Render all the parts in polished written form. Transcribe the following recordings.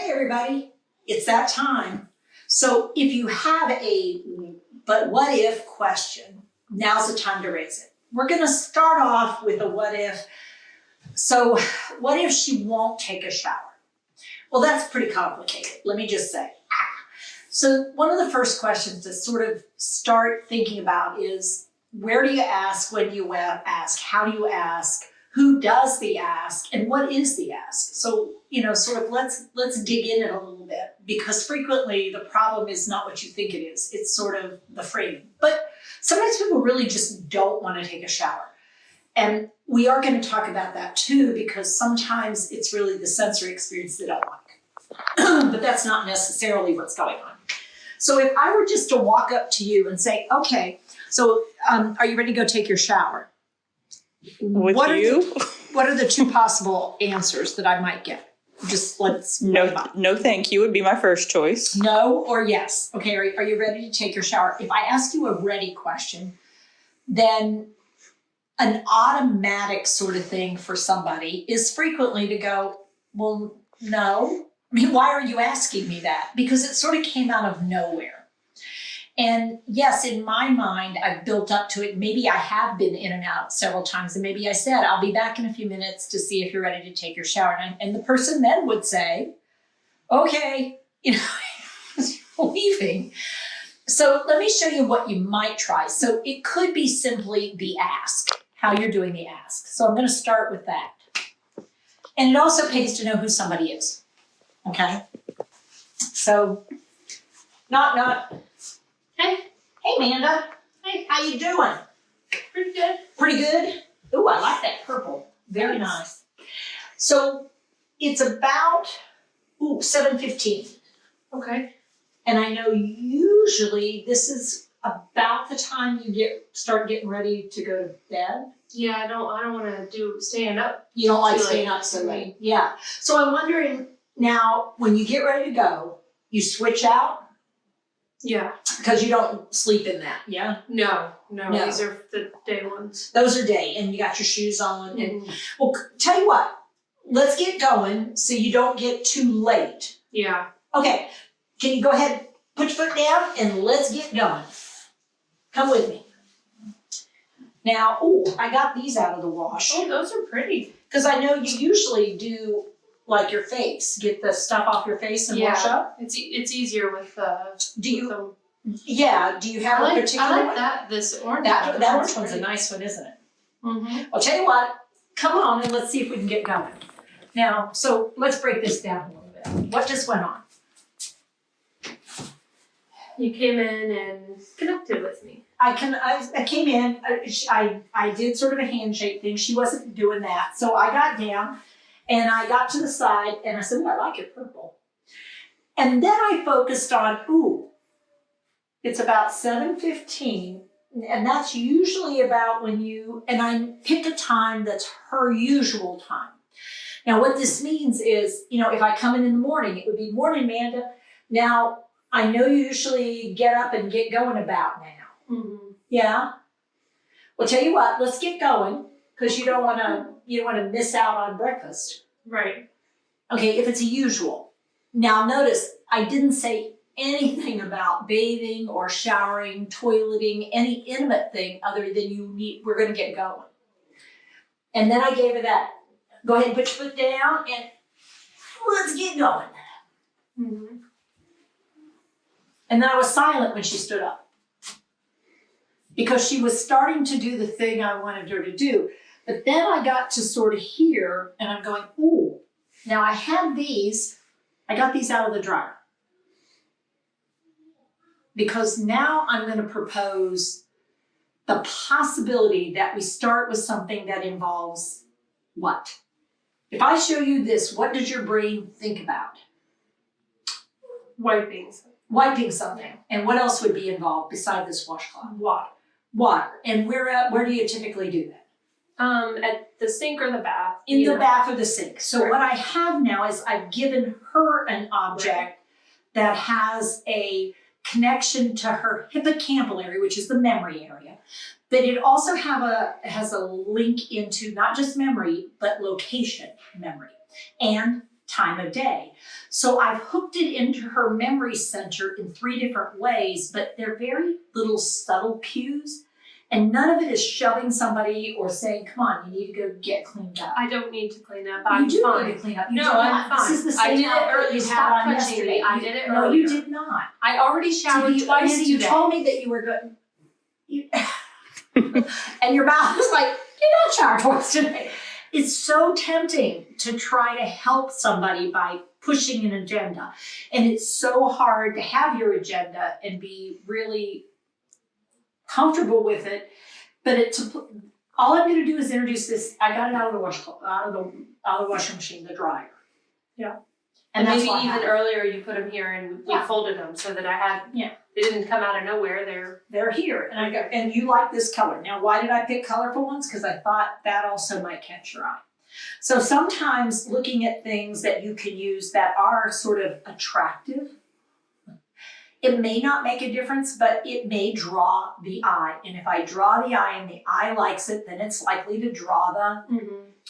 Hey everybody, it's that time. So if you have a but what if question, now's the time to raise it. We're gonna start off with a what if. So what if she won't take a shower? Well, that's pretty complicated, let me just say. So one of the first questions to sort of start thinking about is, where do you ask, when do you ask, how do you ask, who does the ask, and what is the ask? So, sort of let's dig in it a little bit, because frequently the problem is not what you think it is. It's sort of the framing. But sometimes people really just don't want to take a shower. And we are going to talk about that too, because sometimes it's really the sensory experience they don't like. But that's not necessarily what's going on. So if I were just to walk up to you and say, okay, so are you ready to go take your shower? What are the two possible answers that I might get? Just let's no, thank you would be my first choice. No or yes. Okay, are you ready to take your shower? If I ask you a ready question, then an automatic sort of thing for somebody is frequently to go, well, no. I mean, why are you asking me that? Because it sort of came out of nowhere. And yes, in my mind, I've built up to it. Maybe I have been in and out several times. And maybe I said, I'll be back in a few minutes to see if you're ready to take your shower. And the person then would say, okay, leaving. So let me show you what you might try. So it could be simply the ask, how you're doing the ask. So I'm going to start with that. And it also pays to know who somebody is. Okay? So, knock. Hey, Amanda. Hey, how you doing? Pretty good. Pretty good? Ooh, I like that purple. Very nice. So it's about 7:15. Okay. And I know usually this is about the time you start getting ready to go to bed. Yeah, I don't want to do staying up. You don't like staying up so late. Yeah. So I'm wondering now, when you get ready to go, you switch out? Yeah. Because you don't sleep in that, yeah? No. These are the day ones. Those are day, and you got your shoes on. And well, tell you what, let's get going so you don't get too late. Yeah. Okay, can you go ahead, put your foot down, and let's get going. Come with me. Now, I got these out of the wash. Oh, those are pretty. Because I know you usually do like your face, get the stuff off your face and wash up. It's easier with do you have a particular I like one? that this orange. That orange one's a nice one, isn't it? Mm-hmm. I'll tell you what, come on and let's see if we can get going. Now, so let's break this down a little bit. What just went on? You came in and connected with me. I came in, I did sort of a handshake thing. She wasn't doing that. So I got down and I got to the side and I said, I like your purple. And then I focused on, it's about 7:15. And that's usually about and I picked a time that's her usual time. Now what this means is, if I come in the morning, it would be morning, Amanda. Now, I know you usually get up and get going about now. Mm-hmm. Yeah? Well, tell you what, let's get going, because you don't want to miss out on breakfast. Right. Okay, if it's a usual. Now notice, I didn't say anything about bathing or showering, toileting, any intimate thing other than we're going to get going. And then I gave her that, go ahead and put your foot down and let's get going. Mm-hmm. And then I was silent when she stood up, because she was starting to do the thing I wanted her to do. But then I got to sort of hear, and I'm going, now I got these out of the dryer. Because now I'm going to propose the possibility that we start with something that involves what? If I show you this, what does your brain think about? Wiping something. And what else would be involved beside this washcloth? Water. And where do you typically do that? At the sink or the bath. In the bath or the sink. So what I have now is I've given her an object that has a connection to her hippocampal area, which is the memory area. But it also has a link into not just memory, but location memory and time of day. So I've hooked it into her memory center in 3 different ways, but they're very little subtle cues. And none of it is shoving somebody or saying, come on, you need to go get cleaned up. I don't need to clean up. I'm You do fine. need to clean up. You No, do I'm not. fine. This is the I same did it outfit earlier. you Stop had on touching yesterday. me. I did it No, earlier. you did not. I already showered twice Andy, you today. told me that you were good. And your mouth was like, you don't shower twice today. It's so tempting to try to help somebody by pushing an agenda. And it's so hard to have your agenda and be really comfortable with it. But all I'm going to do is introduce this. I got it out of the washing machine, the dryer. Yeah. And that's maybe what even happened. earlier you put them here and we Yeah. folded them so that I had. Yeah. They didn't come out of nowhere. They're here, and I go, and you like this color. Now, why did I pick colorful ones? Because I thought that also might catch your eye. So sometimes looking at things that you can use that are sort of attractive, it may not make a difference, but it may draw the eye. And if I draw the eye and the eye likes it, then it's likely to draw the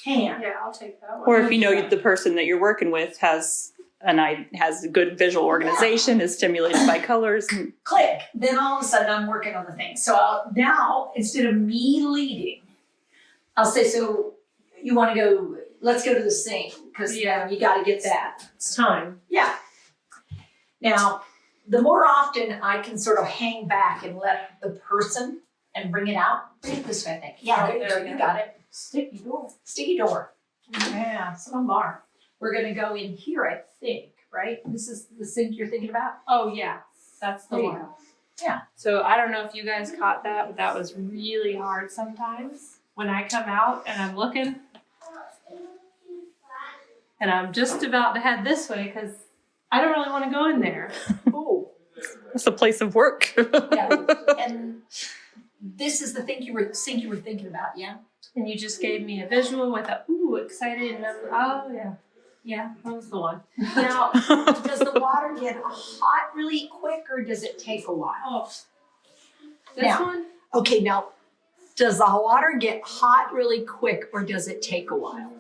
hand. Yeah, I'll take that one. Or if you know the person that you're working with has a good visual organization, is stimulated by colors. Click. Then all of a sudden I'm working on the thing. So now, instead of me leading, I'll say, so you want to go, let's go to the sink, because you got to get that. It's time. Yeah. Now, the more often I can sort of hang back and let the person and bring it out. Bring it this way, I think. Yeah, there you go. You got it. Sticky door. Sticky door. Yeah, some of them are. We're going to go in here, I think, right? This is the sink you're thinking about? Oh yeah, that's the There you one. go. Yeah. So I don't know if you guys caught that, but that was really hard sometimes when I come out and I'm looking and I'm just about to head this way because I don't really want to go in there. Oh, It's a place of work. yeah. And this is the sink you were thinking about, yeah? And you just gave me a visual with a excited and oh yeah. Yeah, that was the one. Now, does the water get hot really quick or does it take a while? Oh. This Now. one? Okay, now, does the water get hot really quick or does it take a while?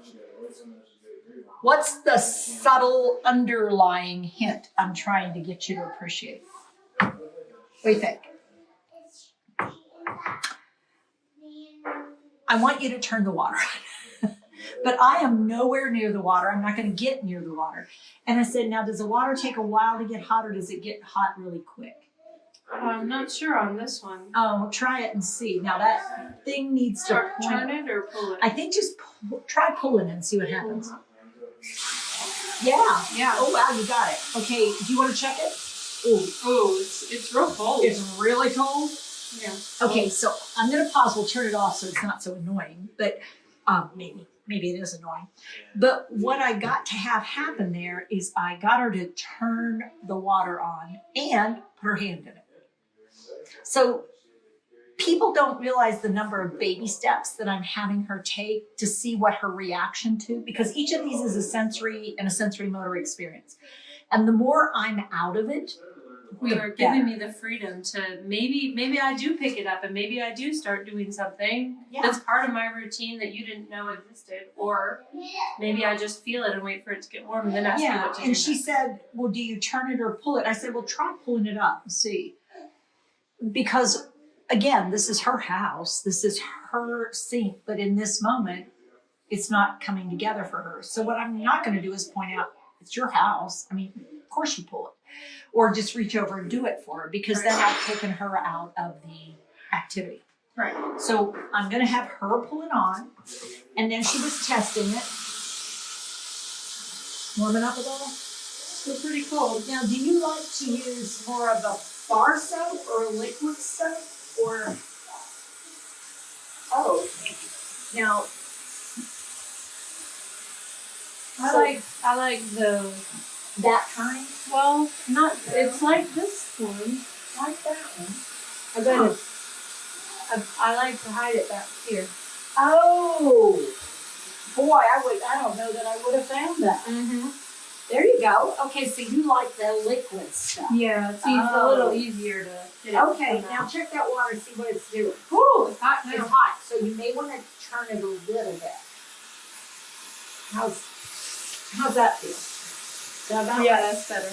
What's the subtle underlying hint I'm trying to get you to appreciate? What do you think? I want you to turn the water on. But I am nowhere near the water. I'm not going to get near the water. And I said, now, does the water take a while to get hot or does it get hot really quick? I'm not sure on this one. Oh, try it and see. Now, that thing needs to point. Turn it or pull it? I think just try pulling it and see what happens. Yeah. Yeah. Oh, wow, you got it. Okay, do you want to check it? Oh, Oh, it's real cold. it's really cold. Yeah. Okay, so I'm going to pause. We'll turn it off so it's not so annoying. But maybe it is annoying. But what I got to have happen there is I got her to turn the water on and put her hand in it. So people don't realize the number of baby steps that I'm having her take to see what her reaction to, because each of these is a sensory motor experience. And the more I'm out of it, We are giving me the freedom to maybe I do pick it up and maybe I do start doing something that's part of my routine that you didn't know existed, or maybe I just feel it and wait for it to get warm and then ask you what to do. And she next. said, well, do you turn it or pull it? I said, well, try pulling it up and see. Because again, this is her house, this is her sink, but in this moment, it's not coming together for her. So what I'm not going to do is point out, it's your house. I mean, of course you pull it. Or just reach over and do it for her, because then I've taken her out of the activity. Right. So I'm going to have her pull it on, and then she was testing it. Warming up at all? Still pretty cold. Now, do you like to use more of a bar soap or a liquid soap, or? Oh, now. I like the That kind, it's like this one. like that one. I like to hide it back here. Oh, boy, I don't know that I would have found that. Mm-hmm. There you go. Okay, so you like the liquid stuff. Yeah, it's a little easier to get it. Okay, now check that water and see what it's doing. Ooh, it's hot It's now. hot, so you may want to turn it a little bit. How's that feel? That about Yeah, right? that's better.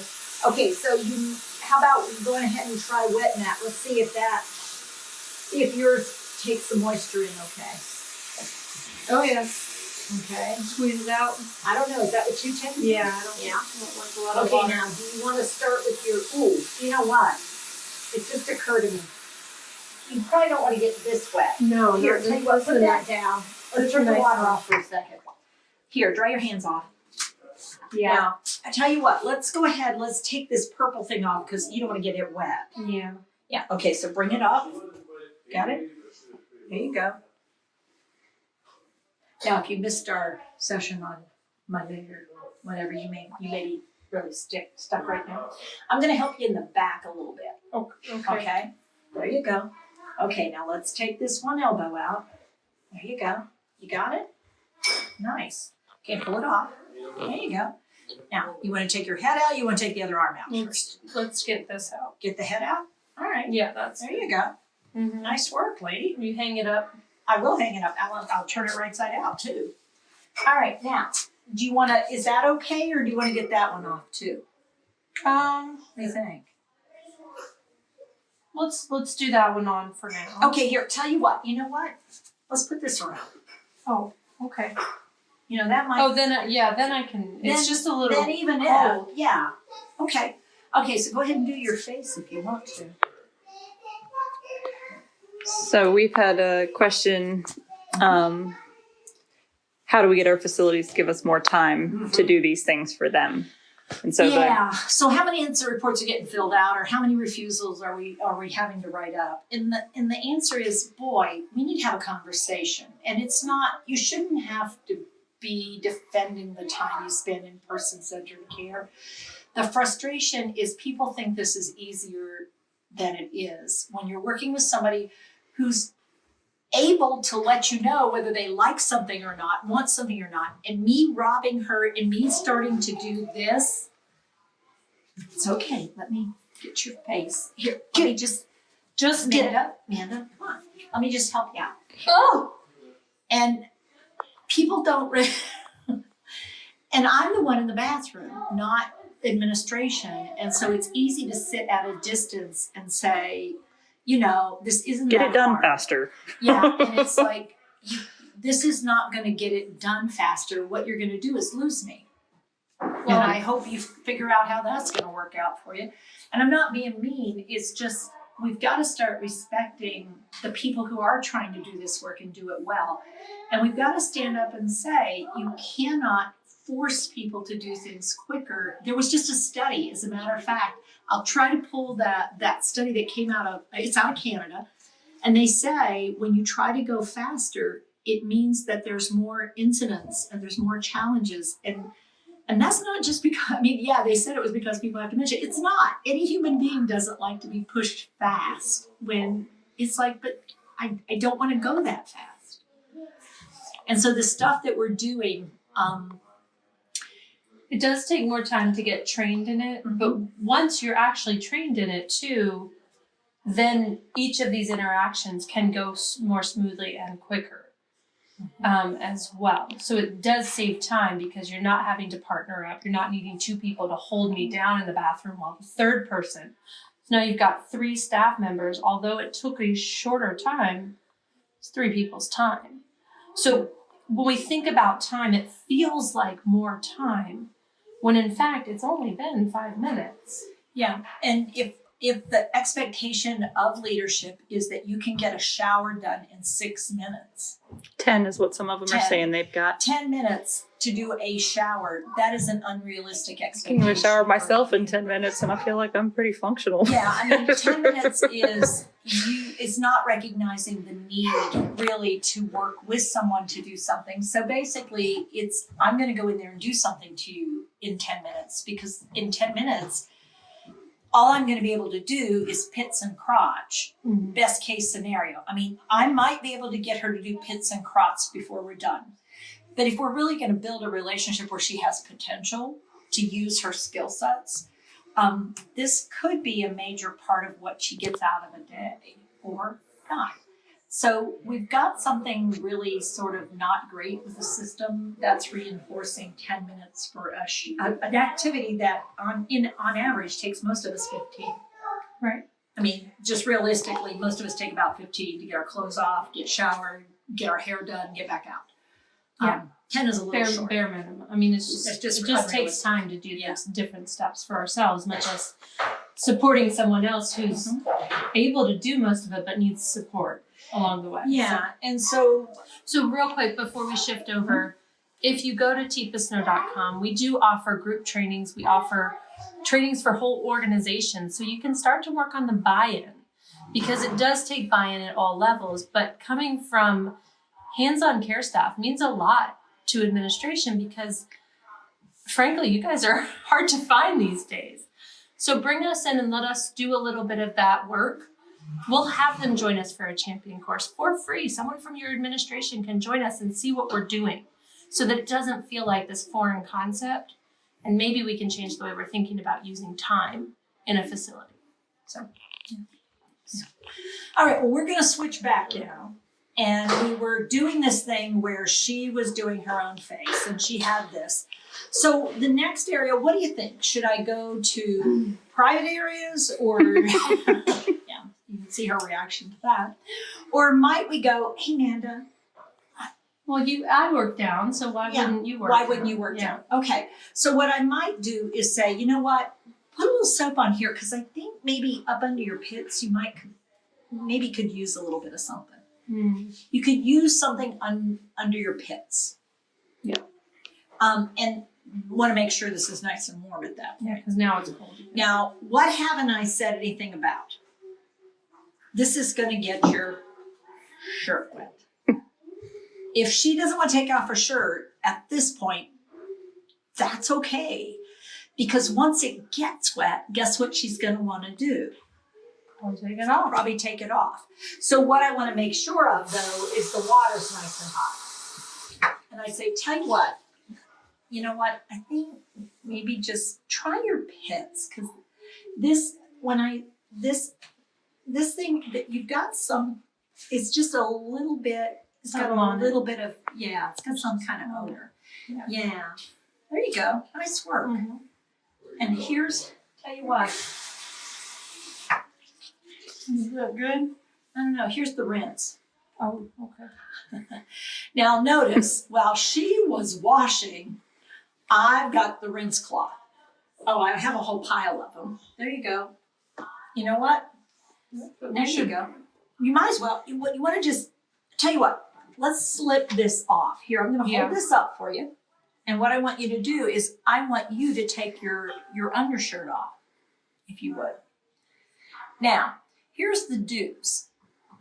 Okay, so how about going ahead and try wet mat? Let's see if yours takes the moisture in okay. Oh yeah. Okay. Squeeze it out. I don't know, is that what you tend to do? Yeah, I don't Yeah. want a lot of Okay, water. now, do you want to start with you know what? It just occurred to me. You probably don't want to get this wet. No, Here, tell you what, put that down. Let's turn the nice water one. off for a second. Here, dry your hands off. Yeah. Now, I tell you what, let's go ahead, let's take this purple thing off because you don't want to get it wet. Yeah. Yeah, okay, so bring it up. Got it? There you go. Now, if you missed our session on Monday or whatever, you may be really stuck right now. I'm gonna help you in the back a little bit. Okay. Okay, there you go. Okay, now let's take this one elbow out. There you go. You got it? Nice. Okay, pull it off. There you go. Now, you want to take your head out, you want to take the other arm out first. Let's get this out. Get the head out. All right. Yeah, that's. There you go. Mm-hmm. Nice work, lady. You hang it up. I will hang it up. I'll turn it right side out too. All right, now, do you want to, is that okay, or do you want to get that one off too? What do you think? Let's do that one on for now. Okay, here, tell you what, you know what? Let's put this around. Oh, okay. You know, that might. Oh, then I can. It's Then- just a little. Then even cold. if, yeah. Okay. Okay, so go ahead and do your face if you want to. So we've had a question, how do we get our facilities to give us more time to do these things for them? And so yeah. So how many incident reports are getting filled out, or how many refusals are we having to write up? And the answer is, boy, we need to have a conversation. And it's not, you shouldn't have to be defending the time you spend in person-centered care. The frustration is people think this is easier than it is. When you're working with somebody who's able to let you know whether they like something or not, want something or not, and me robbing her and me starting to do this, it's okay, let me get your face. Here, let me just get up, Amanda, come on. Let me just help you out. Oh. And people don't, and I'm the one in the bathroom, not administration. And so it's easy to sit at a distance and say, you know, this isn't get that it done hard. faster. Yeah, and it's like, this is not going to get it done faster. What you're going to do is lose me. And I hope you figure out how that's going to work out for you. And I'm not being mean. It's just, we've got to start respecting the people who are trying to do this work and do it well. And we've got to stand up and say, you cannot force people to do things quicker. There was just a study, as a matter of fact. I'll try to pull that study that came it's out of Canada. And they say when you try to go faster, it means that there's more incidents and there's more challenges. And that's not just because, I mean, yeah, they said it was because people have dementia. It's not. Any human being doesn't like to be pushed fast when it's like, but I don't want to go that fast. And so the stuff that we're doing, It does take more time to get trained in it, but once you're actually trained in it too, then each of these interactions can go more smoothly and quicker as well. So it does save time because you're not having to partner up. You're not needing two people to hold me down in the bathroom while the third person. So now you've got 3 staff members. Although it took a shorter time, it's 3 people's time. So when we think about time, it feels like more time, when in fact it's only been 5 minutes. yeah, and if the expectation of leadership is that you can get a shower done in 6 minutes, 10 is what some of them are 10. saying they've got. 10 minutes to do a shower, that is an unrealistic I expectation. can shower myself in 10 minutes and I feel like I'm pretty functional. Yeah, I mean, 10 minutes is not recognizing the need really to work with someone to do something. So basically I'm going to go in there and do something to you in 10 minutes, because in 10 minutes, all I'm going to be able to do is pits and crotch, best case scenario. I mean, I might be able to get her to do pits and crotch before we're done. But if we're really going to build a relationship where she has potential to use her skill sets, this could be a major part of what she gets out of a day or not. So we've got something really sort of not great with the system that's reinforcing 10 minutes for an activity that on average takes most of us 15. Right. I mean, just realistically, most of us take about 15 to get our clothes off, get showered, get our hair done, get back out. Yeah. 10 is a little short. Bare minimum. I mean, it just unrealistic. takes time to do those different steps for ourselves, much as supporting someone else who's able to do most of it but needs support along the way. Yeah, and so real quick before we shift over, if you go to teepasnow.com, we do offer group trainings. We offer trainings for whole organizations, so you can start to work on the buy-in, because it does take buy-in at all levels, but coming from hands-on care staff means a lot to administration, because frankly, you guys are hard to find these days. So bring us in and let us do a little bit of that work. We'll have them join us for a champion course for free. Someone from your administration can join us and see what we're doing, so that it doesn't feel like this foreign concept. And maybe we can change the way we're thinking about using time in a facility. So, all right, well, we're going to switch back now. And we were doing this thing where she was doing her own face and she had this. So the next area, what do you think? Should I go to private areas or, yeah, you can see her reaction to that. Or might we go, hey, Nanda. well, I work down, so why wouldn't you work down? Why wouldn't you work down? Okay, so what I might do is say, you know what? Put a little soap on here, because I think maybe up under your pits, you could use a little bit of something. You could use something under your pits. Yeah. And want to make sure this is nice and warm at that point. Yeah, because now it's cold. Now, what haven't I said anything about? This is going to get your shirt wet. If she doesn't want to take off her shirt at this point, that's okay. Because once it gets wet, guess what she's going to want to do? Probably take it off. So what I want to make sure of, though, is the water's nice and hot. And I say, tell you what, I think maybe just try your pits, because this thing that you've got it's just a little bit, it's got a little bit of, it's got some kind of odor. Yeah. There you go. Nice work. Mm-hmm. And tell you what. Is that good? I don't know. Here's the rinse. Oh, okay. Now notice, while she was washing, I've got the rinse cloth. Oh, I have a whole pile of them. There you go. You know what? There you go. You might as well. You want to just, tell you what, let's slip this off. Here, I'm going to hold this up for you. And what I want you to do is I want you to take your undershirt off, if you would. Now, here's the do's.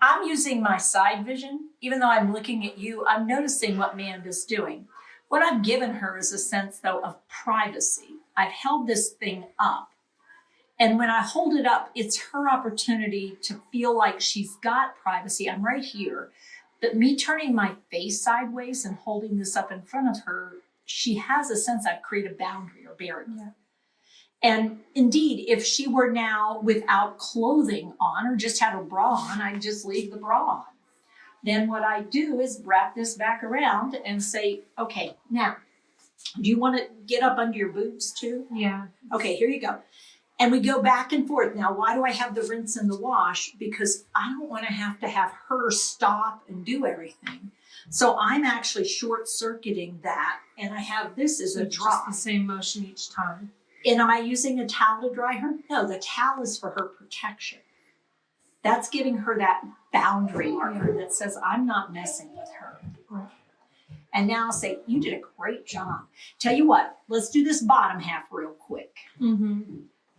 I'm using my side vision. Even though I'm looking at you, I'm noticing what Manda's doing. What I've given her is a sense, though, of privacy. I've held this thing up. And when I hold it up, it's her opportunity to feel like she's got privacy. I'm right here. But me turning my face sideways and holding this up in front of her, she has a sense I've created a boundary or barrier. Yeah. And indeed, if she were now without clothing on or just had a bra on, I'd just leave the bra on. Then what I do is wrap this back around and say, okay, now, do you want to get up under your boobs too? Yeah. Okay, here you go. And we go back and forth. Now, why do I have the rinse and the wash? Because I don't want to have her stop and do everything. So I'm actually short-circuiting that, and I have this as a dry. Just the same motion each time. And am I using a towel to dry her? No, the towel is for her protection. That's giving her that boundary marker that says, I'm not messing with her. Right. And now I'll say, you did a great job. Tell you what, let's do this bottom half real quick. Mm-hmm.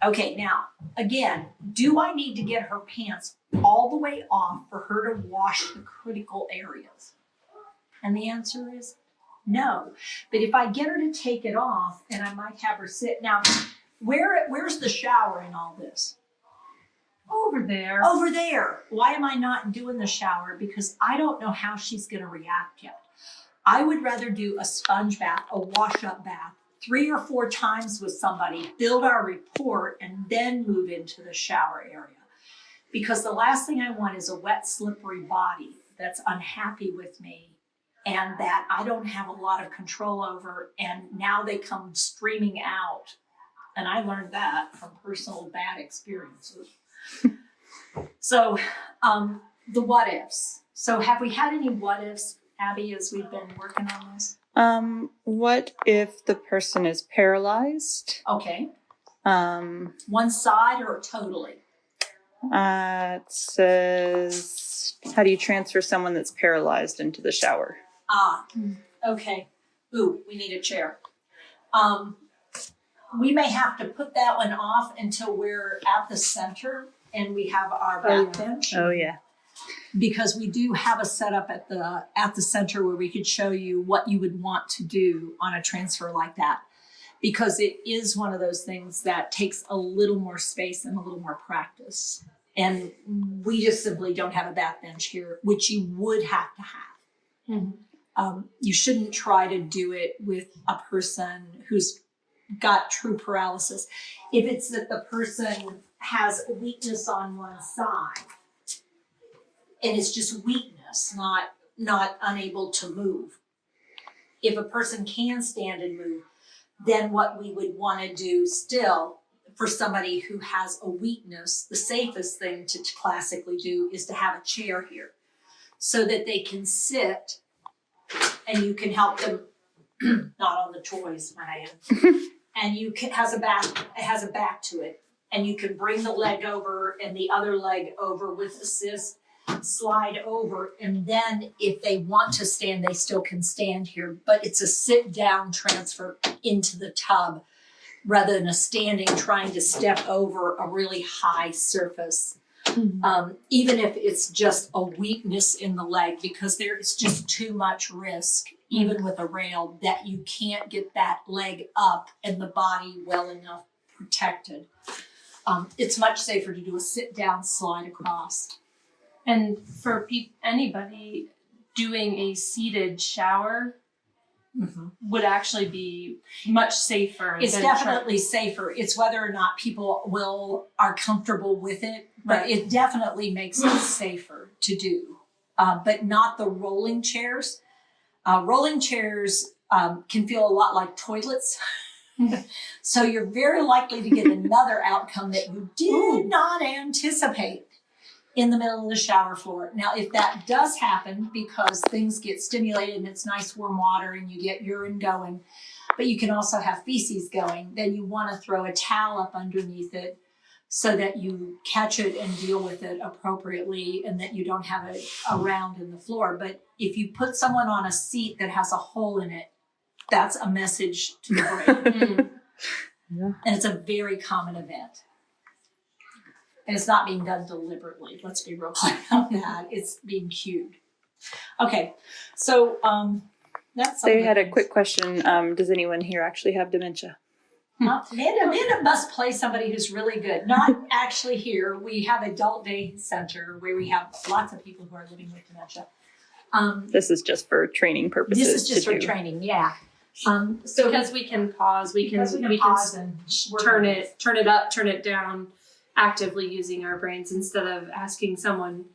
Okay, now, again, do I need to get her pants all the way off for her to wash the critical areas? And the answer is no. But if I get her to take it off, and I might have her sit. Now, where's the shower in all this? Over there. Over there. Why am I not doing the shower? Because I don't know how she's going to react yet. I would rather do a sponge bath, a wash-up bath, 3 or 4 times with somebody, build our report, and then move into the shower area. Because the last thing I want is a wet, slippery body that's unhappy with me and that I don't have a lot of control over, and now they come streaming out. And I learned that from personal bad experiences. So the what ifs. So have we had any what ifs, Abby, as we've been working on this? What if the person is paralyzed? Okay. Um, One side or totally? it says, how do you transfer someone that's paralyzed into the shower? Okay. Ooh, we need a chair. We may have to put that one off until we're at the center and we have our back bench. Oh, yeah. Because we do have a setup at the center where we could show you what you would want to do on a transfer like that. Because it is one of those things that takes a little more space and a little more practice. And we just simply don't have a back bench here, which you would have to have. Mm-hmm. You shouldn't try to do it with a person who's got true paralysis. If it's that the person has a weakness on one side, and it's just weakness, not unable to move. If a person can stand and move, then what we would want to do still for somebody who has a weakness, the safest thing to classically do is to have a chair here so that they can sit and you can help them, not on the toys, my hand, and it has a back to it, and you can bring the leg over and the other leg over with assist, slide over, and then if they want to stand, they still can stand here, but it's a sit down transfer into the tub rather than a standing trying to step over a really high surface. Mm-hmm. Even if it's just a weakness in the leg, because there is just too much risk, even with a rail, that you can't get that leg up and the body well enough protected. It's much safer to do a sit down slide across. And for anybody, doing a seated shower would actually be much safer. It's definitely safer. It's whether or not people are comfortable with it, but Right. it definitely makes it safer to do. But not the rolling chairs. Rolling chairs can feel a lot like toilets. So you're very likely to get another outcome that you did not anticipate in the middle of the shower floor. Now, if that does happen because things get stimulated and it's nice warm water and you get urine going, but you can also have feces going, then you want to throw a towel up underneath it so that you catch it and deal with it appropriately and that you don't have it around in the floor. But if you put someone on a seat that has a hole in it, that's a message to the brain. Yeah. And it's a very common event. And it's not being done deliberately. Let's be real clear about that. It's being cued. Okay, so that's They had a quick question. Does anyone here actually have dementia? Amanda must play somebody who's really good. Not actually here. We have adult day center where we have lots of people who are living with dementia. This is just for training purposes. This is just to for do. training, yeah. So because we can pause, we can pause and turn it up, turn it down, actively using our brains instead of asking someone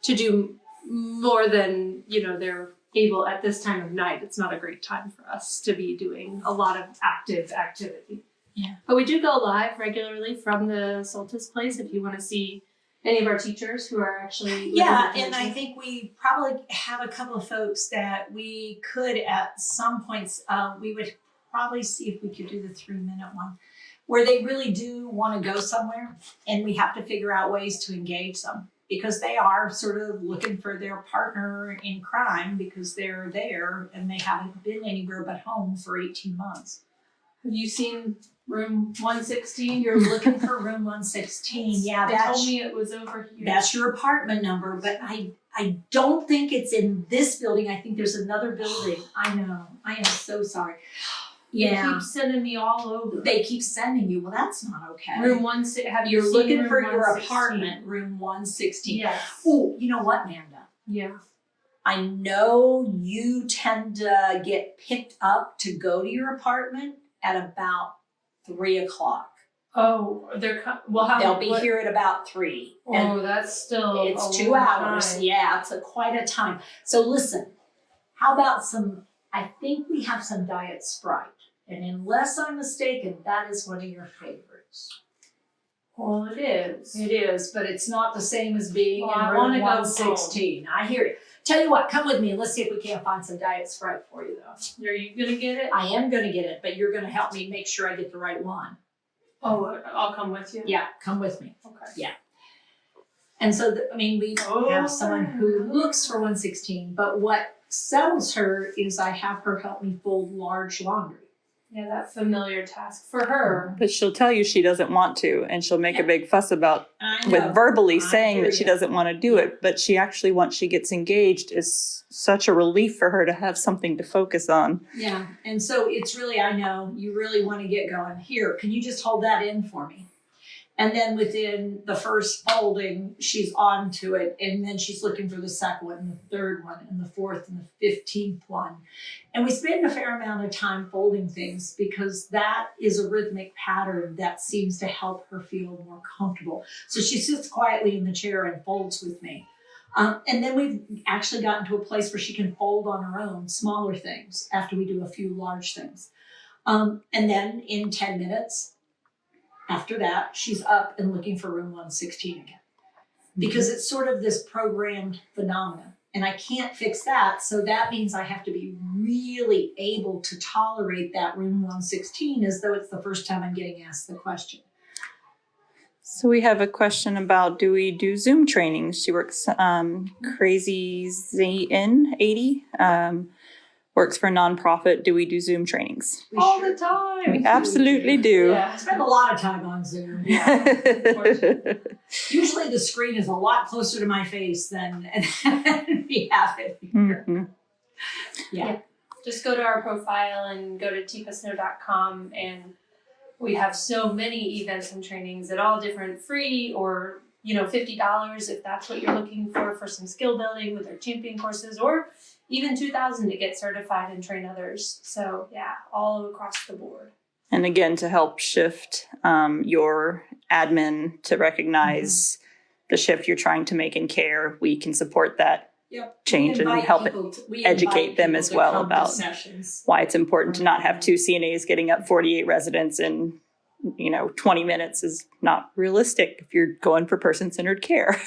to do more than they're able at this time of night. It's not a great time for us to be doing a lot of active activity. Yeah. But we do go live regularly from the Soltis place if you want to see any of our teachers who are actually Yeah, and I think we probably have a couple of folks that we could at some points, we would probably see if we could do the 3-minute one where they really do want to go somewhere and we have to figure out ways to engage them because they are sort of looking for their partner in crime because they're there and they haven't been anywhere but home for 18 months. Have you seen room 116? You're looking for room 116. Yeah, They told me it was over here. that's your apartment number, but I don't think it's in this building. I think there's another building. I know. I am so sorry. They keep sending me all over. They keep sending you. Well, that's not okay. Room 116. Have you You're seen looking room for your 116? apartment, room 116. Yes. Oh, you know what, Amanda? Yeah. I know you tend to get picked up to go to your apartment at about 3 o'clock. Oh, well, how They'll be what- here at about 3. And Oh, that's still it's a 2 long hours. time. Yeah, it's quite a time. So listen, how about I think we have some Diet Sprite. And unless I'm mistaken, that is one of your favorites. Well, it is. It is, but it's not the same as being Well, in I room wanna go 116. I hear you. Tell you what, come with me and let's see if we can't find some Diet Sprite for you though. Are you gonna get it? I am gonna get it, but you're gonna help me make sure I get the right one. Oh, I'll come with you. Yeah, come with me. Okay. And so, we have someone who looks for 116, but what settles her is I have her help me fold large laundry. Yeah, that familiar task for her. But she'll tell you she doesn't want to, and she'll make a big fuss about I know. with verbally I saying hear that she you. doesn't want to do it, but she actually, once she gets engaged, is such a relief for her to have something to focus on. Yeah, and so it's really, I know, you really want to get going. Here, can you just hold that in for me? And then within the first folding, she's on to it, and then she's looking for the second one, and the third one, and the fourth, and the 15th one. And we spend a fair amount of time folding things because that is a rhythmic pattern that seems to help her feel more comfortable. So she sits quietly in the chair and folds with me. And then we've actually gotten to a place where she can fold on her own smaller things after we do a few large things. And then in 10 minutes, after that, she's up and looking for room 116 again. Because it's sort of this programmed phenomenon. And I can't fix that. So that means I have to be really able to tolerate that room 116 as though it's the first time I'm getting asked the question. So we have a question about, do we do Zoom trainings? She works Crazy Zayn 80, works for a nonprofit. Do we do Zoom trainings? We All sure the time. We absolutely do. Yeah. I spend a lot of time on Zoom. Usually the screen is a lot closer to my face than we have it here. Mhm. Yeah. Just go to our profile and go to tpasnow.com, and we have so many events and trainings at all different free or $50 if that's what you're looking for some skill building with our champion courses, or even $2,000 to get certified and train others. So yeah, all across the board. And again, to help shift your admin to recognize the shift you're trying to make in care, we can support that Yep. change We and invite help people we educate invite them people as to well come to about sessions. why it's important to not have 2 CNAs getting up 48 residents in 20 minutes is not realistic if you're going for person-centered care.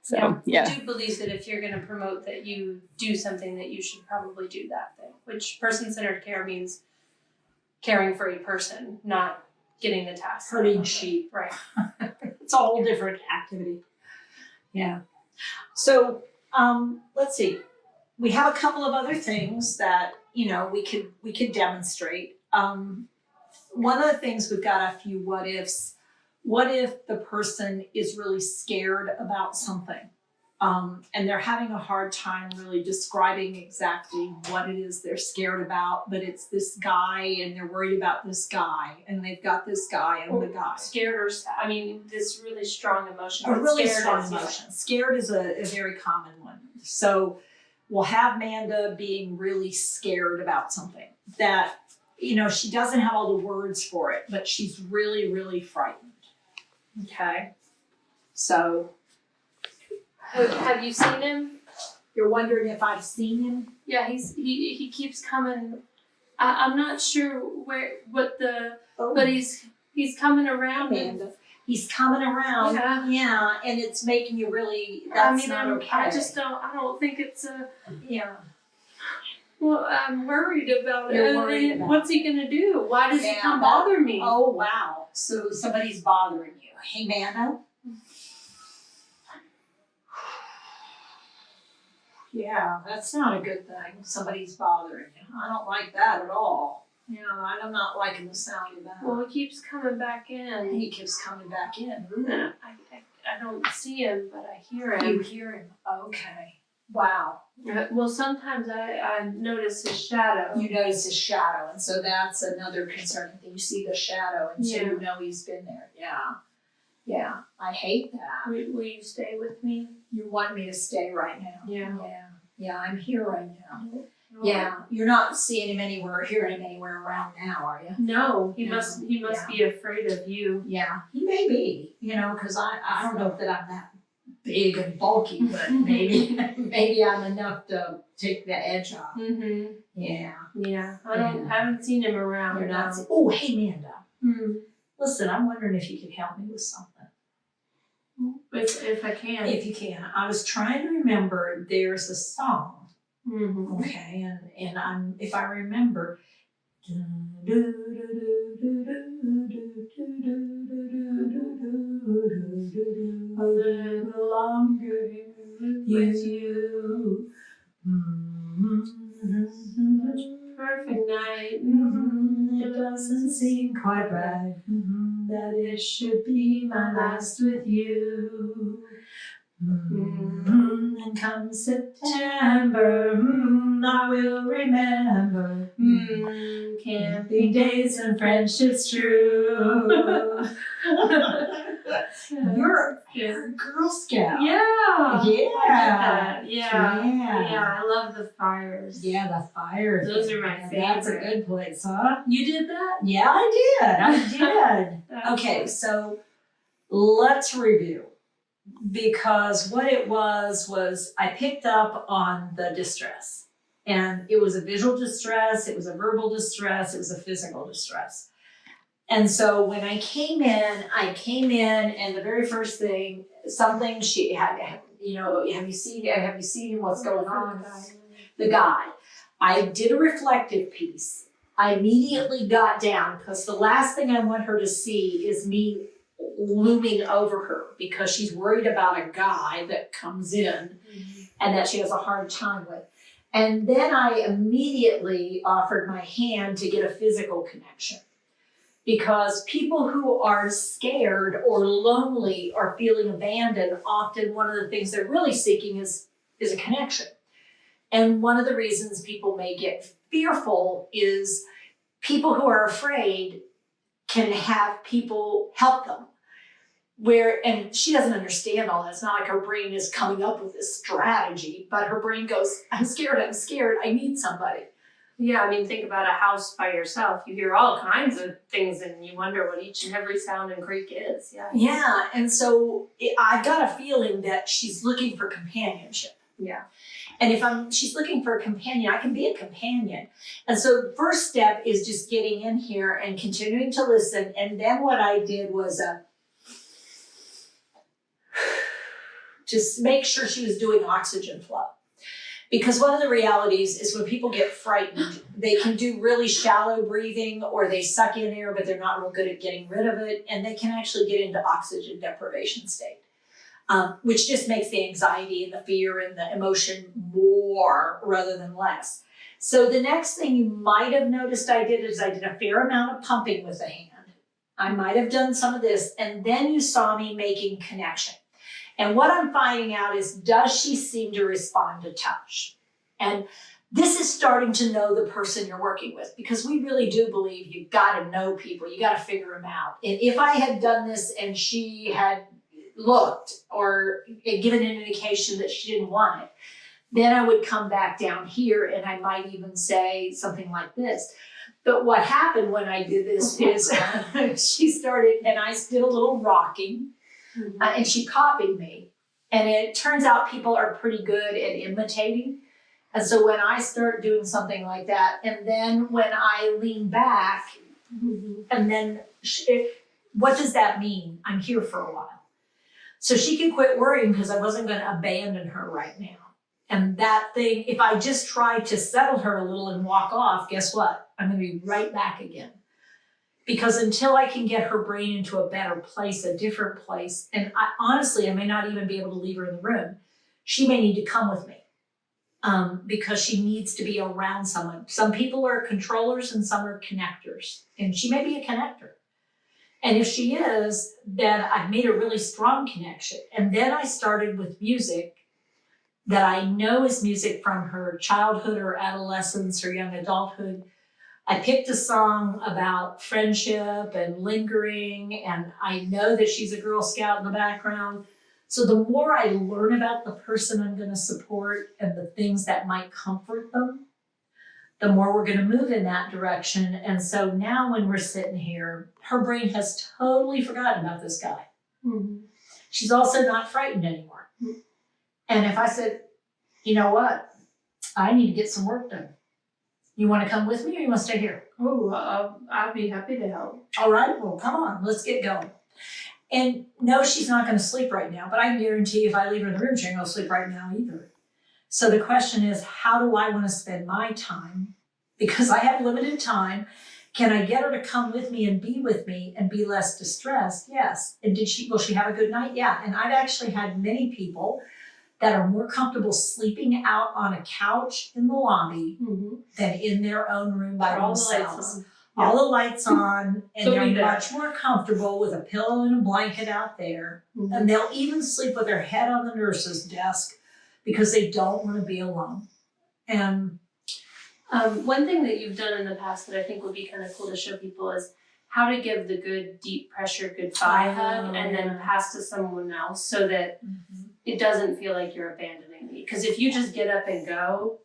So yeah. I do believe that if you're going to promote that you do something, that you should probably do that thing, which person-centered care means caring for a person, not getting the task. Herding sheep. Right. It's a whole different activity. Yeah. So let's see. We have a couple of other things that we could demonstrate. One of the things, we've got a few what ifs. What if the person is really scared about something, and they're having a hard time really describing exactly what it is they're scared about, but it's this guy and they're worried about this guy and they've got this guy and the guy. Scared or this really strong emotion. A really Scared strong is- emotion. Scared is a very common one. So we'll have Manda being really scared about something that, she doesn't have all the words for it, but she's really, really frightened. Okay. So Have you seen him? you're wondering if I've seen him? Yeah, he keeps coming. I'm not sure but he's coming around. Amanda. He's coming around. Yeah. And it's making you really, that's not okay. I don't think it's a. Yeah. Well, I'm worried about it. You're worried about What's he gonna do? Why does he Yeah, come that- bother me? Oh, wow. So somebody's bothering you. Hey, Manda. Yeah, that's not a good thing. Somebody's bothering you. I don't like that at all. I'm not liking the sound of that. Well, he keeps coming back in. He keeps coming back in. Ooh. I don't see him, but I hear You him. hear him. Okay. Wow. Well, sometimes I notice his shadow. You notice his shadow, and so that's another concerning thing. You see the shadow, and so Yeah. you know he's been there. Yeah. Yeah. I hate that. Will you stay with me? You want me to stay right now. Yeah. Yeah. Yeah, I'm here right now. Yeah, you're not seeing him anywhere, or hearing him anywhere around now, are you? No, he No. must be afraid of you. Yeah, he may be, because I don't know that I'm that big and bulky, but maybe I'm enough to take the edge off. Mm-hmm. Yeah. Yeah. Haven't seen him around. You're not. now. Oh, hey, Amanda. Mm. Listen, I'm wondering if you could help me with something. If I can. If you can, I was trying to remember. There's a song. Mm-hmm. Okay, and I'm if I remember. A little longer with you. Such a perfect night. It doesn't seem quite right that it should be my last with you. And come September, I will remember camping days and friendships true. You're a Girl Scout. Yeah. Yeah. I did that. Yeah. Yeah. Yeah. I love the fires. Yeah, the fire. Those are my That's a favorite. good place, huh? You did that? Yeah, I did. That's Okay, cool. so let's review. Because what it was I picked up on the distress. And it was a visual distress, it was a verbal distress, it was a physical distress. And so when I came in and the very first thing, something she had, have you seen what's going on? The guy. I did a reflective piece. I immediately got down because the last thing I want her to see is me looming over her because she's worried about a guy that comes in and that she has a hard time with. And then I immediately offered my hand to get a physical connection. Because people who are scared or lonely or feeling abandoned, often one of the things they're really seeking is a connection. And one of the reasons people may get fearful is people who are afraid can have people help them. And she doesn't understand all that. It's not like her brain is coming up with this strategy, but her brain goes, I'm scared, I need somebody. Yeah, I mean, think about a house by yourself. You hear all kinds of things and you wonder what each and every sound and creak is. Yeah. Yeah, and so I got a feeling that she's looking for companionship. Yeah. And if she's looking for a companion, I can be a companion. And so the first step is just getting in here and continuing to listen. And then what I did was just make sure she was doing oxygen flow. Because one of the realities is when people get frightened, they can do really shallow breathing or they suck in air, but they're not real good at getting rid of it. And they can actually get into oxygen deprivation state, which just makes the anxiety and the fear and the emotion more rather than less. So the next thing you might have noticed I did is I did a fair amount of pumping with the hand. I might have done some of this, and then you saw me making connection. And what I'm finding out is, does she seem to respond to touch? And this is starting to know the person you're working with, because we really do believe you've got to know people. You got to figure them out. And if I had done this and she had looked or given an indication that she didn't want it, then I would come back down here and I might even say something like this. But what happened when I did this is she started, and I did a little rocking. And she copied me. And it turns out people are pretty good at imitating. And so when I start doing something like that, and then when I lean back, and then what does that mean? I'm here for a while. So she can quit worrying because I wasn't going to abandon her right now. And that thing, if I just tried to settle her a little and walk off, guess what? I'm going to be right back again. Because until I can get her brain into a better place, a different place, and honestly, I may not even be able to leave her in the room. She may need to come with me because she needs to be around someone. Some people are controllers and some are connectors, and she may be a connector. And if she is, then I've made a really strong connection. And then I started with music that I know is music from her childhood or adolescence or young adulthood. I picked a song about friendship and lingering, and I know that she's a Girl Scout in the background. So the more I learn about the person I'm going to support and the things that might comfort them, the more we're going to move in that direction. And so now when we're sitting here, her brain has totally forgotten about this guy. Mm-hmm. She's also not frightened anymore. And if I said, you know what, I need to get some work done. You want to come with me or you want to stay here? Oh, I'd be happy to help. All right, well, come on, let's get going. And no, she's not going to sleep right now, but I can guarantee if I leave her in the room, she ain't going to sleep right now either. So the question is, how do I want to spend my time? Because I have limited time. Can I get her to come with me and be less distressed? Yes. And will she have a good night? Yeah. And I've actually had many people that are more comfortable sleeping out on a couch in the lobby than in their own room by themselves. All the lights on, and they're much more comfortable with a pillow and a blanket out there. And they'll even sleep with their head on the nurse's desk because they don't want to be alone. And one thing that you've done in the past that I think would be kind of cool to show people is how to give the good deep pressure goodbye hug and then pass to someone else so that it doesn't feel like you're abandoning me. Because if you just get up and go,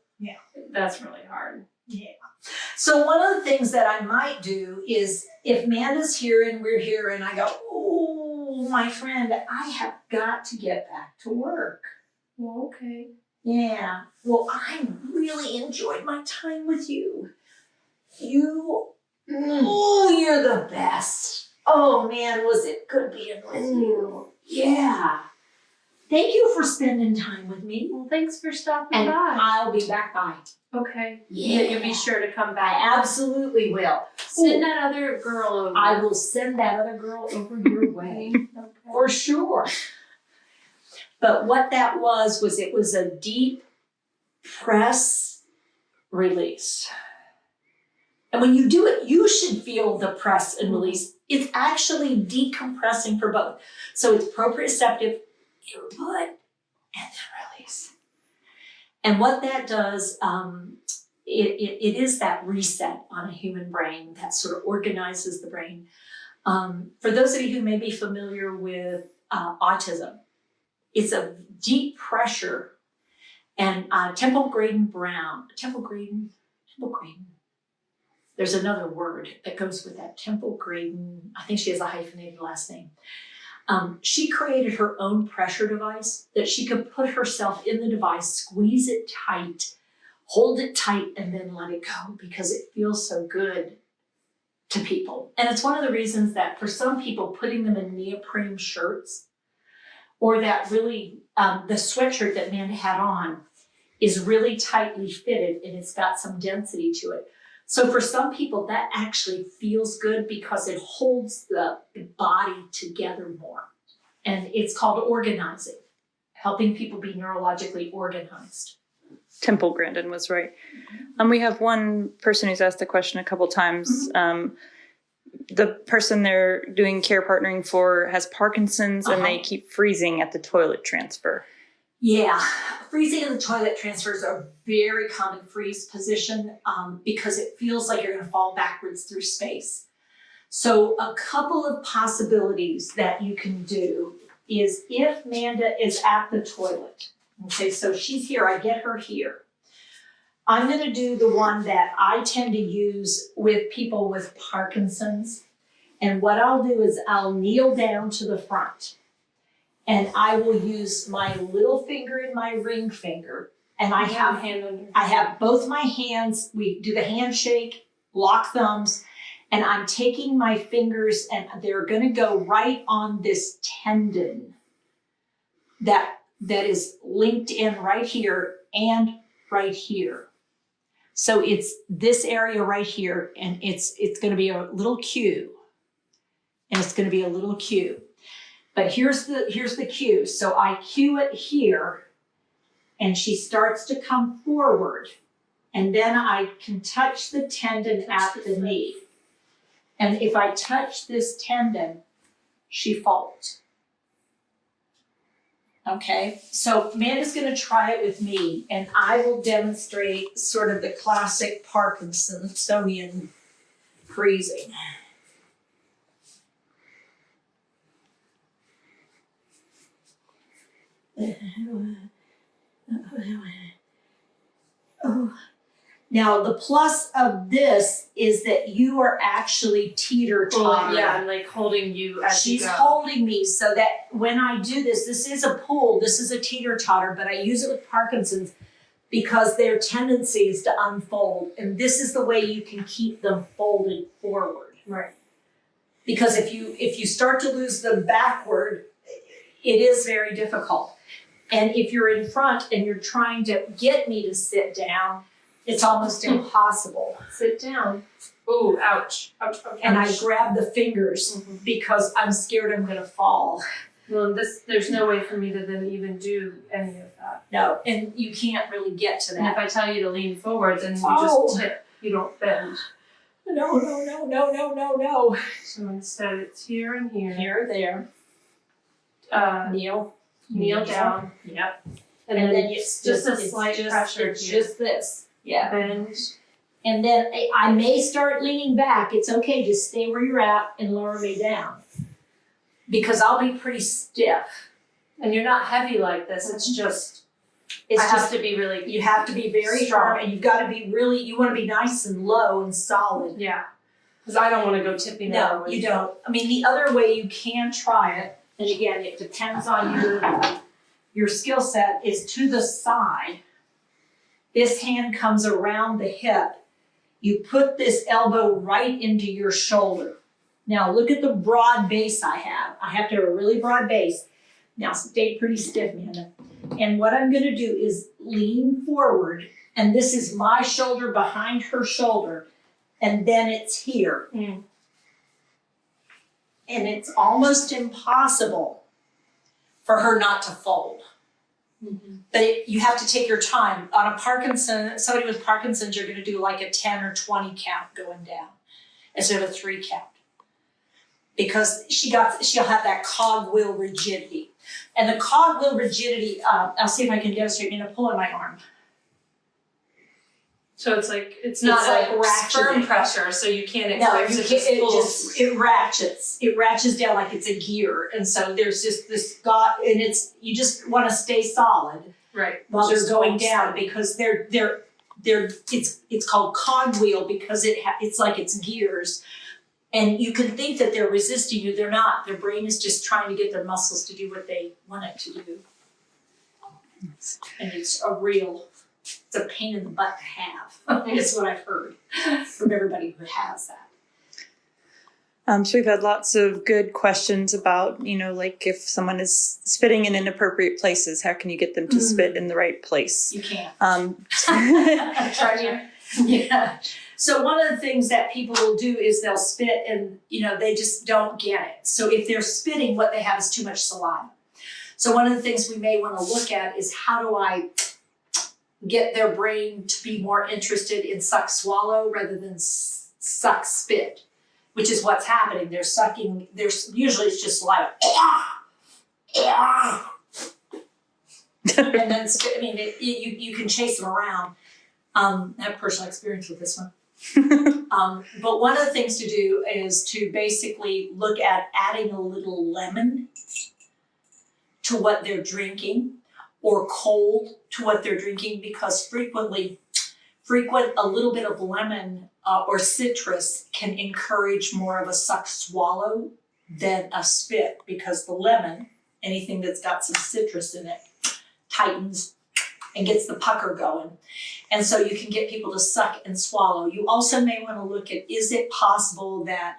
that's really hard. Yeah. So one of the things that I might do is if Amanda's here and we're here and I go, oh, my friend, I have got to get back to work. Well, okay. Yeah. Well, I really enjoyed my time with you. You're the best. Oh man, was it good being with you. Yeah. Thank you for spending time with me. Well, thanks for stopping And by. I'll be back by. Okay. Yeah. You'll be sure to come back. I absolutely will. Send that other girl over. I will send that other girl over your way. Okay. For sure. But what that was it was a deep press release. And when you do it, you should feel the press and release. It's actually decompressing for both. So it's proprioceptive, input, and then release. And what that does, it is that reset on a human brain that sort of organizes the brain. For those of you who may be familiar with autism, it's a deep pressure. And Temple Grandin Brown, Temple Grandin, there's another word that goes with that, Temple Grandin, I think she has a hyphenated last name. She created her own pressure device that she could put herself in the device, squeeze it tight, hold it tight, and then let it go because it feels so good to people. And it's one of the reasons that for some people, putting them in neoprene shirts or that really, the sweatshirt that Amanda had on is really tightly fitted and it's got some density to it. So for some people, that actually feels good because it holds the body together more. And it's called organizing, helping people be neurologically organized. Temple Grandin was right. We have one person who's asked the question a couple times. The person they're doing care partnering for has Parkinson's and they keep freezing at the toilet transfer. Yeah, freezing in the toilet transfer is a very common freeze position because it feels like you're going to fall backwards through space. So a couple of possibilities that you can do is if Amanda is at the toilet, okay, so she's here, I get her here. I'm going to do the one that I tend to use with people with Parkinson's. And what I'll do is I'll kneel down to the front. And I will use my little finger and my ring finger. And I have both my hands. We do the handshake, lock thumbs. And I'm taking my fingers and they're going to go right on this tendon that is linked in right here and right here. So it's this area right here and it's going to be a little cue. And it's going to be a little cue. But here's the cue. So I cue it here and she starts to come forward. And then I can touch the tendon at the knee. And if I touch this tendon, she falls. Okay, so Amanda's going to try it with me and I will demonstrate sort of the classic Parkinsonian freezing. Now, the plus of this is that you are actually teeter-tottering. Yeah, I'm like holding you as She's you go. holding me so that when I do this, this is a pull, this is a teeter-totter, but I use it with Parkinson's because their tendency is to unfold. And this is the way you can keep them folded forward. Right. Because if you start to lose them backward, it is very difficult. And if you're in front and you're trying to get me to sit down, it's almost impossible. Sit down. Ooh, ouch. Ouch, ouch, And I ouch. grab the fingers because I'm scared I'm gonna fall. Well, there's no way for me to then even do any of that. No, and you can't really get to And if that. I tell you to lean forward, then you Oh. just tip. You don't bend. No. So instead it's here and here. Here, there, kneel. Kneel down. Yep. And, And then then it's just a it's slight just- pressure It's here. just this. Yeah. Bend. And then I may start leaning back. It's okay, just stay where you're at and lower me down. Because I'll be pretty stiff. And you're not heavy like this. It's just It's I have just, to be really you have to be very strong. firm and you've got to be really, you want to be nice and low and solid. Yeah. Because I don't want to go tipping No, over. you don't. I mean, the other way you can try it, and again, it depends on your skill set, is to the side. This hand comes around the hip. You put this elbow right into your shoulder. Now look at the broad base I have. I have to have a really broad base. Now stay pretty stiff, Amanda. And what I'm gonna do is lean forward, and this is my shoulder behind her shoulder, and then it's here. Mm. And it's almost impossible for her not to fold. But you have to take your time. On a somebody with Parkinson's, you're gonna do like a 10 or 20 count going down instead of a 3 count. Because she'll have that cogwheel rigidity. And the cogwheel rigidity, I'll see if I can demonstrate, I'm gonna pull on my arm. So it's not like a ratcheting. firm pressure, so you can't No, expect you it can't, just pulls. it ratchets. It ratchets down like it's a gear. And so there's just this and you just wanna stay solid Right. while they're Just going hold down steady. because it's called cogwheel because it's like it's gears. And you can think that they're resisting you, they're not. Their brain is just trying to get their muscles to do what they want it to do. And it's a pain in the butt to have, is what I've heard from everybody who has that. So we've had lots of good questions about, like if someone is spitting in inappropriate places, how can you get them to spit in the right place? You can't. Try here. Yeah. So one of the things that people will do is they'll spit and, they just don't get it. So if they're spitting, what they have is too much saliva. So one of the things we may want to look at is how do I get their brain to be more interested in suck swallow rather than suck spit, which is what's happening. They're sucking, usually it's just saliva. And then, you can chase them around. I have personal experience with this one. But one of the things to do is to basically look at adding a little lemon to what they're drinking or cold to what they're drinking because frequent a little bit of lemon or citrus can encourage more of a suck swallow than a spit because the lemon, anything that's got some citrus in it, tightens and gets the pucker going. And so you can get people to suck and swallow. You also may want to look at, is it possible that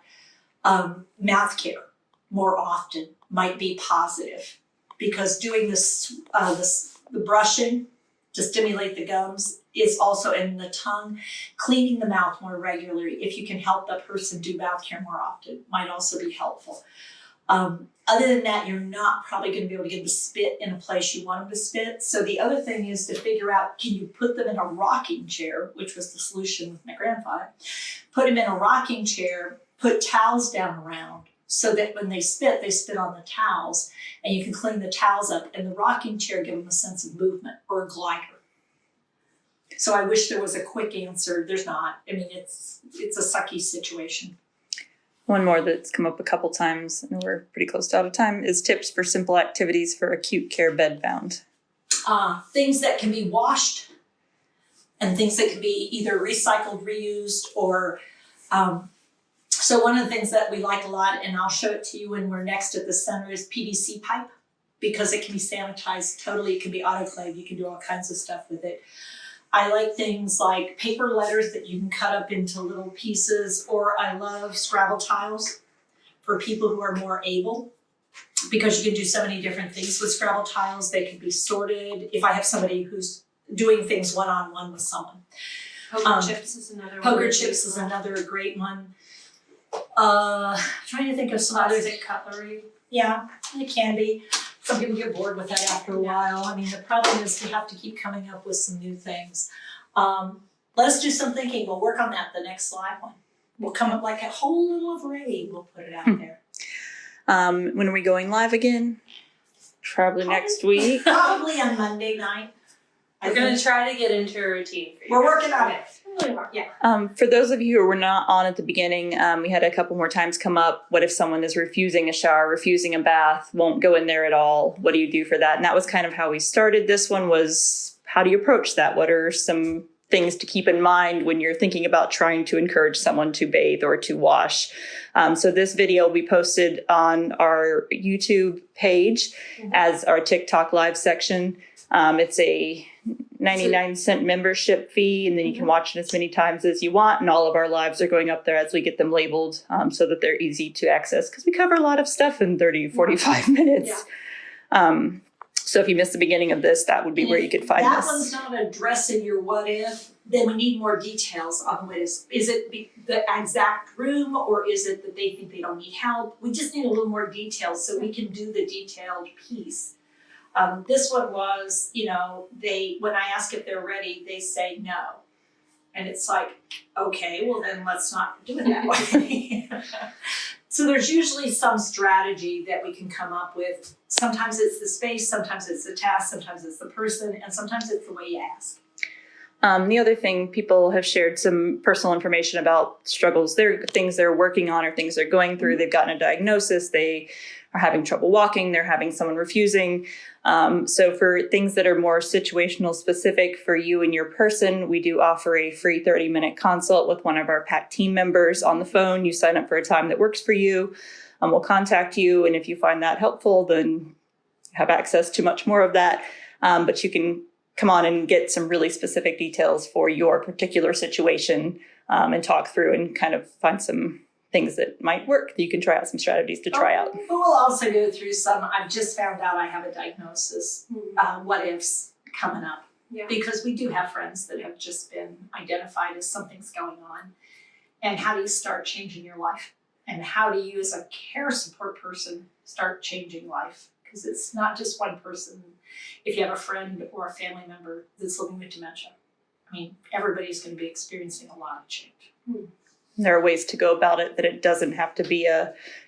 mouth care more often might be positive? Because doing the brushing to stimulate the gums is also in the tongue. Cleaning the mouth more regularly, if you can help that person do mouth care more often, might also be helpful. Other than that, you're not probably going to be able to get them to spit in a place you want them to spit. So the other thing is to figure out, can you put them in a rocking chair, which was the solution with my grandfather. Put them in a rocking chair, put towels down around so that when they spit on the towels and you can clean the towels up, and the rocking chair give them a sense of movement or a glider. So I wish there was a quick answer. There's not. I mean, it's a sucky situation. One more that's come up a couple times, and we're pretty close to out of time, is tips for simple activities for acute care bedbound. Things that can be washed and things that can be either recycled, reused, or so one of the things that we like a lot, and I'll show it to you when we're next at the center, is PVC pipe, because it can be sanitized totally. It can be autoclaved. You can do all kinds of stuff with it. I like things like paper letters that you can cut up into little pieces, or I love Scrabble tiles for people who are more able, because you can do so many different things with Scrabble tiles. They can be sorted. If I have somebody who's doing things one-on-one with someone. Poker chips is another one. Poker chips is another great one. Trying to think of some others. Plastic cutlery. Yeah, it can be. Some people get bored with that after a while. I mean, the problem is we have to keep coming up with some new things. Let us do some thinking. We'll work on that the next live one. We'll come up like a whole little array. We'll put it out there. When are we going live again? Probably next week. Probably on Monday night. We're going to try to get into a routine for you. We're working on it. It's really hard. For those of you who were not on at the beginning, we had a couple more times come up. What if someone is refusing a shower, refusing a bath, won't go in there at all? What do you do for that? And that was kind of how we started this one, was how do you approach that? What are some things to keep in mind when you're thinking about trying to encourage someone to bathe or to wash? So this video will be posted on our YouTube page as our TikTok live section. It's a 99-cent membership fee, and then you can watch it as many times as you want. And all of our lives are going up there as we get them labeled, so that they're easy to access, because we cover a lot of stuff in 30, 45 minutes. So if you missed the beginning of this, that would be where you could find that this. That one's not addressing your what if, then we need more details on what is it the exact room, or is it that they think they don't need help? We just need a little more details so we can do the detailed piece. This one was, when I ask if they're ready, they say no. And it's like, okay, well then let's not do it that way. So there's usually some strategy that we can come up with. Sometimes it's the space, sometimes it's the task, sometimes it's the person, and sometimes it's the way you ask. The other thing, people have shared some personal information about struggles, things they're working on or things they're going through. They've gotten a diagnosis, they are having trouble walking, they're having someone refusing. So for things that are more situational specific for you and your person, we do offer a free 30-minute consult with one of our PAC team members on the phone. You sign up for a time that works for you, and we'll contact you. And if you find that helpful, then you have access to much more of that. But you can come on and get some really specific details for your particular situation, and talk through and kind of find some things that might work, that you can try out, some strategies to try out. But we'll also go through some, I've just found out I have a diagnosis, what ifs coming up. Yeah. Because we do have friends that have just been identified as something's going on. And how do you start changing your life? And how do you, as a care support person, start changing life? Because it's not just one person. If you have a friend or a family member that's living with dementia, I mean, everybody's going to be experiencing a lot of change. There are ways to go about it, that it doesn't have to be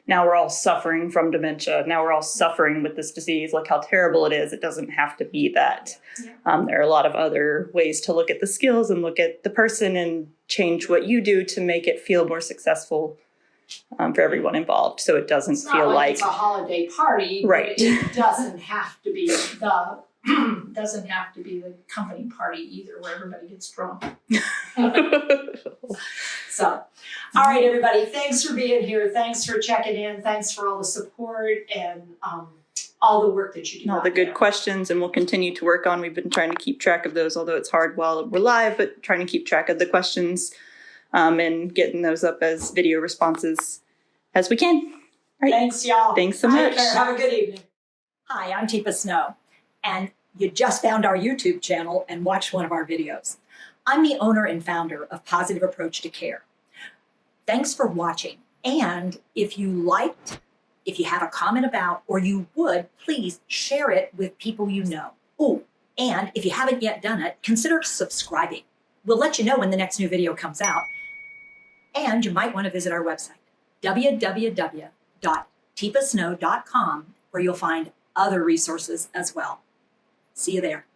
now we're all suffering from dementia, now we're all suffering with this disease, look how terrible it is. It doesn't have to be that. Yeah. There are a lot of other ways to look at the skills and look at the person and change what you do to make it feel more successful for everyone involved. So it doesn't It's feel not like it's a holiday party, Right. But it doesn't have to be the company party either, where everybody gets drunk. So, all right, everybody, thanks for being here. Thanks for checking in. Thanks for all the support and all the work that you do. all the good questions, and we'll continue to work on. We've been trying to keep track of those, although it's hard while we're live, but trying to keep track of the questions and getting those up as video responses as we can. All right. Thanks, y'all. Thanks so Take much. care. Have a good evening. Hi, I'm Teepa Snow, and you just found our YouTube channel and watched one of our videos. I'm the owner and founder of Positive Approach to Care. Thanks for watching, and if you liked, if you have a comment about, or you would, please share it with people you know. Oh, and if you haven't yet done it, consider subscribing. We'll let you know when the next new video comes out, and you might want to visit our website, www.teepasnow.com, where you'll find other resources as well. See you there.